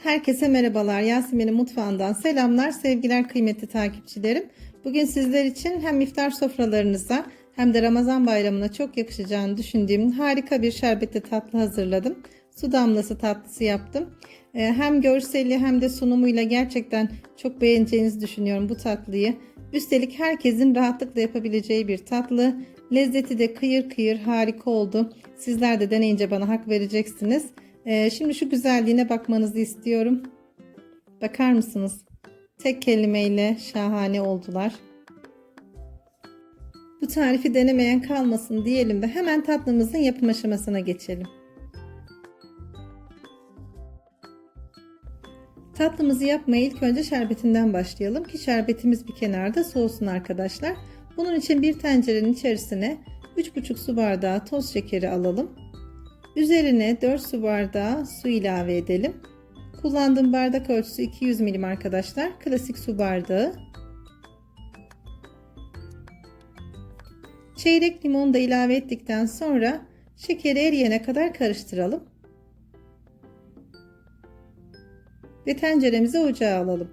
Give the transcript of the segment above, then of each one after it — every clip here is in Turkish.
Herkese merhabalar. Yasemin'in mutfağından selamlar, sevgiler kıymetli takipçilerim. Bugün sizler için hem iftar sofralarınıza hem de Ramazan bayramına çok yakışacağını düşündüğüm harika bir şerbetli tatlı hazırladım. Su damlası tatlısı yaptım. Hem görseli hem de sunumuyla gerçekten çok beğeneceğinizi düşünüyorum bu tatlıyı. Üstelik herkesin rahatlıkla yapabileceği bir tatlı. Lezzeti de kıyır kıyır harika oldu. Sizler de deneyince bana hak vereceksiniz. Şimdi şu güzelliğine bakmanızı istiyorum. Bakar mısınız? Tek kelimeyle şahane oldular. Bu tarifi denemeyen kalmasın diyelim ve hemen tatlımızın yapım aşamasına geçelim. Tatlımızı yapmaya ilk önce şerbetinden başlayalım ki şerbetimiz bir kenarda soğusun arkadaşlar. Bunun için bir tencerenin içerisine 3,5 su bardağı toz şekeri alalım. Üzerine 4 su bardağı su ilave edelim. Kullandığım bardak ölçüsü 200 milim arkadaşlar. Klasik su bardağı. Çeyrek limon da ilave ettikten sonra şekeri eriyene kadar karıştıralım. Ve tenceremizi ocağa alalım.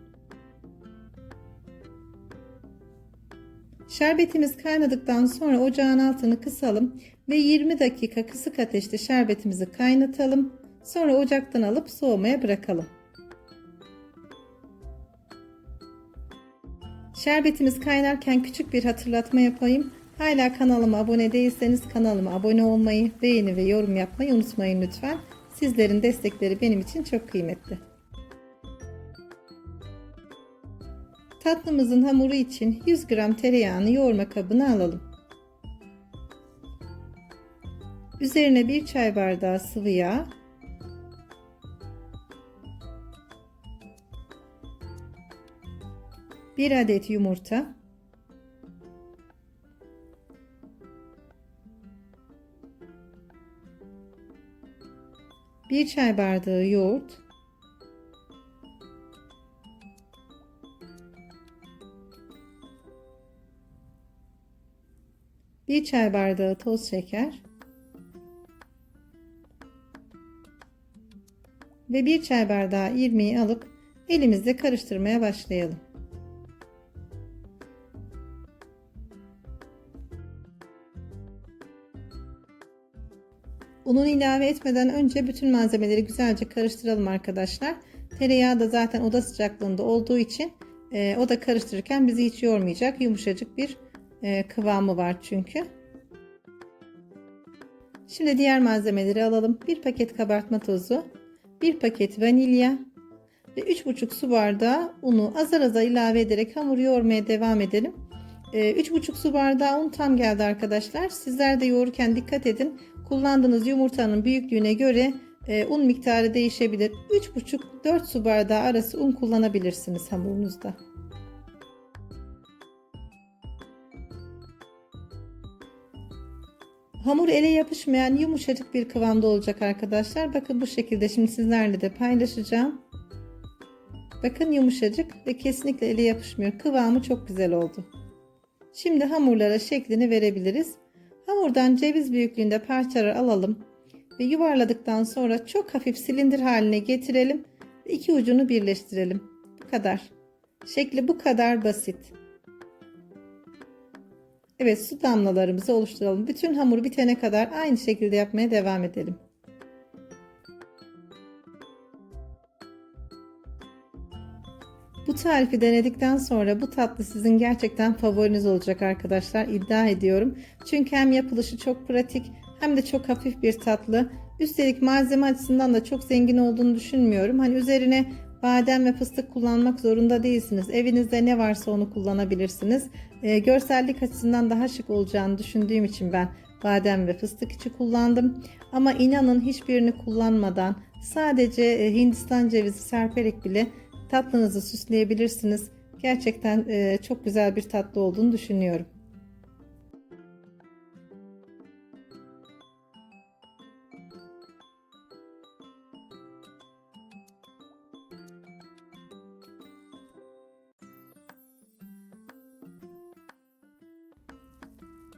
Şerbetimiz kaynadıktan sonra ocağın altını kısalım ve 20 dakika kısık ateşte şerbetimizi kaynatalım. Sonra ocaktan alıp soğumaya bırakalım. Şerbetimiz kaynarken küçük bir hatırlatma yapayım. Hala kanalıma abone değilseniz kanalıma abone olmayı, beğeni ve yorum yapmayı unutmayın lütfen. Sizlerin destekleri benim için çok kıymetli. Tatlımızın hamuru için 100 gram tereyağını yoğurma kabına alalım. Üzerine 1 çay bardağı sıvı yağ, 1 adet yumurta, 1 çay bardağı yoğurt, 1 çay bardağı toz şeker ve 1 çay bardağı irmiği alıp elimizle karıştırmaya başlayalım. Ununu ilave etmeden önce bütün malzemeleri güzelce karıştıralım arkadaşlar. Tereyağı da zaten oda sıcaklığında olduğu için o da karıştırırken bizi hiç yormayacak. Yumuşacık bir kıvamı var çünkü. Şimdi diğer malzemeleri alalım. 1 paket kabartma tozu, 1 paket vanilya ve 3,5 su bardağı unu azar azar ilave ederek hamuru yoğurmaya devam edelim. 3,5 su bardağı un tam geldi arkadaşlar. Sizler de yoğururken dikkat edin. Kullandığınız yumurtanın büyüklüğüne göre un miktarı değişebilir. 3,5-4 su bardağı arası un kullanabilirsiniz hamurunuzda. Hamur ele yapışmayan yumuşacık bir kıvamda olacak arkadaşlar. Bakın bu şekilde şimdi sizlerle de paylaşacağım. Bakın yumuşacık ve kesinlikle ele yapışmıyor. Kıvamı çok güzel oldu. Şimdi hamurlara şeklini verebiliriz. Hamurdan ceviz büyüklüğünde parçalar alalım ve yuvarladıktan sonra çok hafif silindir haline getirelim ve iki ucunu birleştirelim. Bu kadar. Şekli bu kadar basit. Evet, su damlalarımızı oluşturalım. Bütün hamur bitene kadar aynı şekilde yapmaya devam edelim. Bu tarifi denedikten sonra bu tatlı sizin gerçekten favoriniz olacak arkadaşlar, iddia ediyorum. Çünkü hem yapılışı çok pratik hem de çok hafif bir tatlı. Üstelik malzeme açısından da çok zengin olduğunu düşünmüyorum. Hani üzerine badem ve fıstık kullanmak zorunda değilsiniz. Evinizde ne varsa onu kullanabilirsiniz. Görsellik açısından daha şık olacağını düşündüğüm için ben badem ve fıstık içi kullandım. Ama inanın hiçbirini kullanmadan sadece Hindistan cevizi serperek bile tatlınızı süsleyebilirsiniz. Gerçekten çok güzel bir tatlı olduğunu düşünüyorum.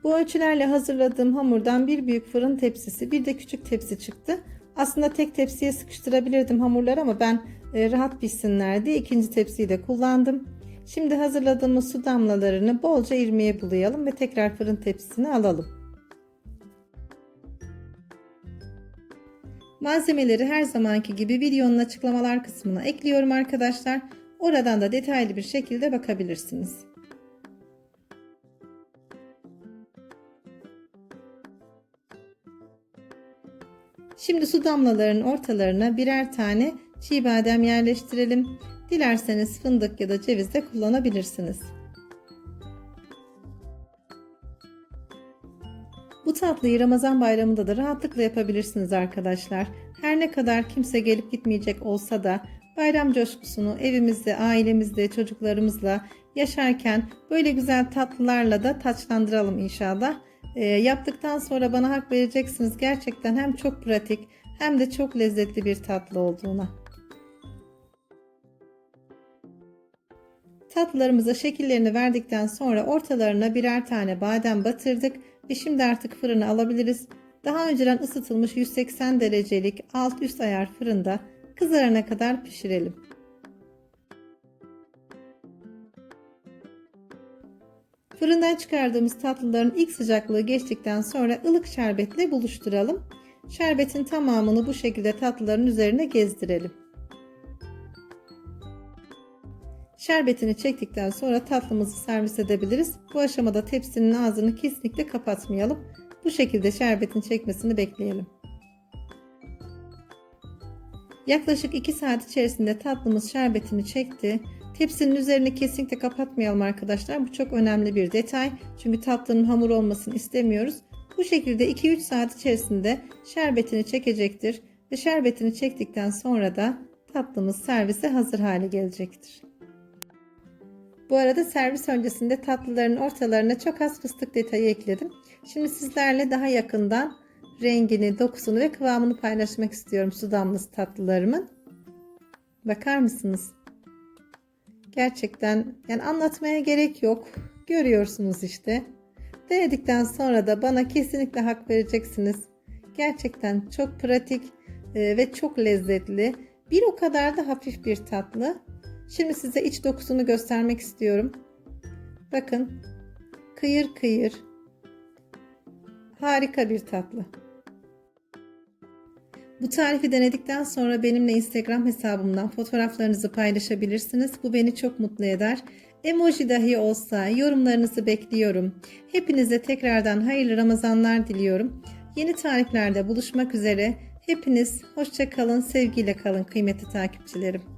Bu ölçülerle hazırladığım hamurdan bir büyük fırın tepsisi, bir de küçük tepsi çıktı. Aslında tek tepsiye sıkıştırabilirdim hamurları ama ben rahat pişsinler diye ikinci tepsiyi de kullandım. Şimdi hazırladığımız su damlalarını bolca irmiğe bulayalım ve tekrar fırın tepsisine alalım. Malzemeleri her zamanki gibi videonun açıklamalar kısmına ekliyorum arkadaşlar. Oradan da detaylı bir şekilde bakabilirsiniz. Şimdi su damlalarının ortalarına birer tane çiğ badem yerleştirelim. Dilerseniz fındık ya da ceviz de kullanabilirsiniz. Bu tatlıyı Ramazan bayramında da rahatlıkla yapabilirsiniz arkadaşlar. Her ne kadar kimse gelip gitmeyecek olsa da bayram coşkusunu evimizde, ailemizde, çocuklarımızla yaşarken böyle güzel tatlılarla da taçlandıralım inşallah. Yaptıktan sonra bana hak vereceksiniz. Gerçekten hem çok pratik hem de çok lezzetli bir tatlı olduğuna. Tatlılarımıza şekillerini verdikten sonra ortalarına birer tane badem batırdık ve şimdi artık fırına alabiliriz. Daha önceden ısıtılmış 180 derecelik alt üst ayar fırında kızarana kadar pişirelim. Fırından çıkardığımız tatlıların ilk sıcaklığı geçtikten sonra ılık şerbetle buluşturalım. Şerbetin tamamını bu şekilde tatlıların üzerine gezdirelim. Şerbetini çektikten sonra tatlımızı servis edebiliriz. Bu aşamada tepsinin ağzını kesinlikle kapatmayalım. Bu şekilde şerbetin çekmesini bekleyelim. Yaklaşık 2 saat içerisinde tatlımız şerbetini çekti. Tepsinin üzerini kesinlikle kapatmayalım arkadaşlar. Bu çok önemli bir detay. Çünkü tatlının hamur olmasını istemiyoruz. Bu şekilde 2-3 saat içerisinde şerbetini çekecektir. Ve şerbetini çektikten sonra da tatlımız servise hazır hale gelecektir. Bu arada servis öncesinde tatlıların ortalarına çok az fıstık detayı ekledim. Şimdi sizlerle daha yakından rengini, dokusunu ve kıvamını paylaşmak istiyorum su damlası tatlılarımın. Bakar mısınız? Gerçekten yani anlatmaya gerek yok. Görüyorsunuz işte. Denedikten sonra da bana kesinlikle hak vereceksiniz. Gerçekten çok pratik ve çok lezzetli. Bir o kadar da hafif bir tatlı. Şimdi size iç dokusunu göstermek istiyorum. Bakın, kıyır kıyır. Harika bir tatlı. Bu tarifi denedikten sonra benimle Instagram hesabımdan fotoğraflarınızı paylaşabilirsiniz. Bu beni çok mutlu eder. Emoji dahi olsa yorumlarınızı bekliyorum. Hepinize tekrardan hayırlı Ramazanlar diliyorum. Yeni tariflerde buluşmak üzere. Hepiniz hoşça kalın, sevgiyle kalın kıymetli takipçilerim.